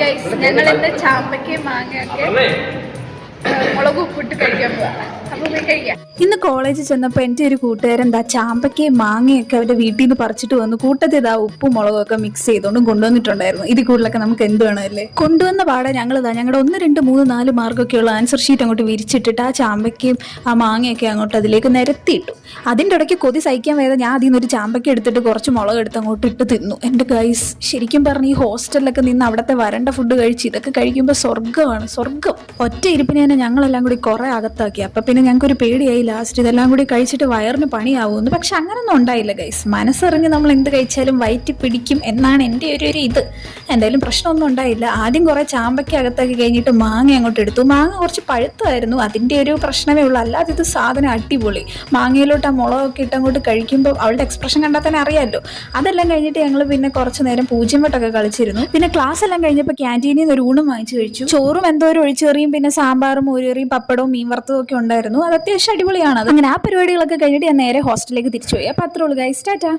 Guys ഞങ്ങൾ ഇന്ന് ചാമ്പയ്ക്കയും മാങ്ങയൊക്കെ മുളക് ഉപ്പിട്ട് കഴിക്കാൻ പോവാ. അപ്പൊ പോയി കഴിക്കാം. ഇന്ന് കോളേജിൽ ചെന്നപ്പോൾ എൻ്റെ ഒരു കൂട്ടുകാരൻ എന്താ ചാമ്പയ്ക്കയും മാങ്ങയൊക്കെ അവരുടെ വീട്ടിൽ നിന്ന് പറിച്ചിട്ട് വന്നു. കൂട്ടത്തിൽ ഇതാ ഉപ്പും മുളകൊക്കെ മിക്സ് ചെയ്തുകൊണ്ട് കൊണ്ടുവന്നിട്ടുണ്ടായിരുന്നു. ഇതിൽ കൂടുതലൊക്കെ നമുക്ക് എന്ത് വേണമല്ലേ. കൊണ്ടുവന്ന പാടെ ഞങ്ങളുടെ 1, 2, 3, 4 മാർക്കൊക്കെയുള്ള ആൻസർ ഷീറ്റ് അങ്ങോട്ട് വിരിച്ചിട്ടിട്ട് ആ ചാമ്പയ്ക്കയും ആ മാങ്ങയൊക്കെ അങ്ങോട്ട് അതിലേക്ക് നിരത്തിയിട്ടു. അതിൻ്റെ ഇടയ്ക്ക് കൊതി സഹിക്കാൻ വയ്യാതെ ഞാൻ അതിൽ നിന്നൊരു ചാമ്പയ്ക്ക എടുത്തിട്ട് കുറച്ച് മുളക് എടുത്ത് അങ്ങോട്ട് ഇട്ട് തിന്നു. എൻ്റെ ഗൈസ് ശരിക്കും പറഞ്ഞ് ഈ ഹോസ്റ്റലിലൊക്കെ നിന്ന് അവിടുത്തെ വരണ്ട ഫുഡ് കഴിച്ച് ഇതൊക്കെ കഴിക്കുമ്പോൾ സ്വർഗ്ഗമാണ്, സ്വർഗ്ഗം. ഒറ്റ ഇരിപ്പിന് തന്നെ ഞങ്ങളെല്ലാം കൂടി കുറേ അകത്താക്കി. അപ്പം പിന്നെ ഞങ്ങൾക്കൊരു പേടിയായി ലാസ്റ്റ് ഇതെല്ലാം കൂടി കഴിച്ചിട്ട് വയറിന് പണിയാവുമെന്ന്. പക്ഷെ അങ്ങനൊന്നും ഉണ്ടായില്ല ഗൈസ്. മനസ്സറിഞ്ഞ് നമ്മൾ എന്ത് കഴിച്ചാലും വയറ്റി പിടിക്കും എന്നാണ് എൻ്റെ ഒരു ഇത്. എന്തായാലും പ്രശ്നമൊന്നും ഉണ്ടായില്ല. ആദ്യം കുറേ ചാമ്പയ്ക്ക അകത്താക്കി കഴിഞ്ഞിട്ട് മാങ്ങ അങ്ങോട്ട് എടുത്തു. മാങ്ങ കുറച്ച് പഴുത്തായിരുന്നു, അതിൻ്റെ ഒരു പ്രശ്നമേ ഉള്ളൂ. അല്ലാതെ ഇത് സാധനം അടിപൊളി. മാങ്ങയിലോട്ട് ആ മുളകൊക്കെ ഇട്ട് അങ്ങോട്ട് കഴിക്കുമ്പോൾ അവളുടെ എക്സ്പ്രഷൻ കണ്ടാൽ തന്നെ അറിയാമല്ലോ. അതെല്ലാം കഴിഞ്ഞിട്ട് ഞങ്ങൾ പിന്നെ കുറച്ച് നേരം പൂജ്യം വട്ടമൊക്കെ കളിച്ചിരുന്നു. പിന്നെ ക്ലാസ് എല്ലാം കഴിഞ്ഞപ്പോൾ ക്യാൻറ്റീനിൽ നിന്ന് ഒരു ഊണും വാങ്ങിച്ചു കഴിച്ചു. ചോറും എന്തോ ഒരു ഒഴിച്ചെറിയും പിന്നെ സാമ്പാറും മോരുകറിയും പപ്പടവും മീൻ വറുത്തതും ഒക്കെ ഉണ്ടായിരുന്നു. അത് അത്യാവശ്യം അടിപൊളിയാണ്. അങ്ങനെ ആ പരിപാടികളൊക്കെ കഴിഞ്ഞിട്ട് ഞാൻ നേരെ ഹോസ്റ്റലിലേക്ക് തിരിച്ചു പോയി. അപ്പോൾ അത്രേ ഉള്ളൂ ഗൈസ്. ടാറ്റാ.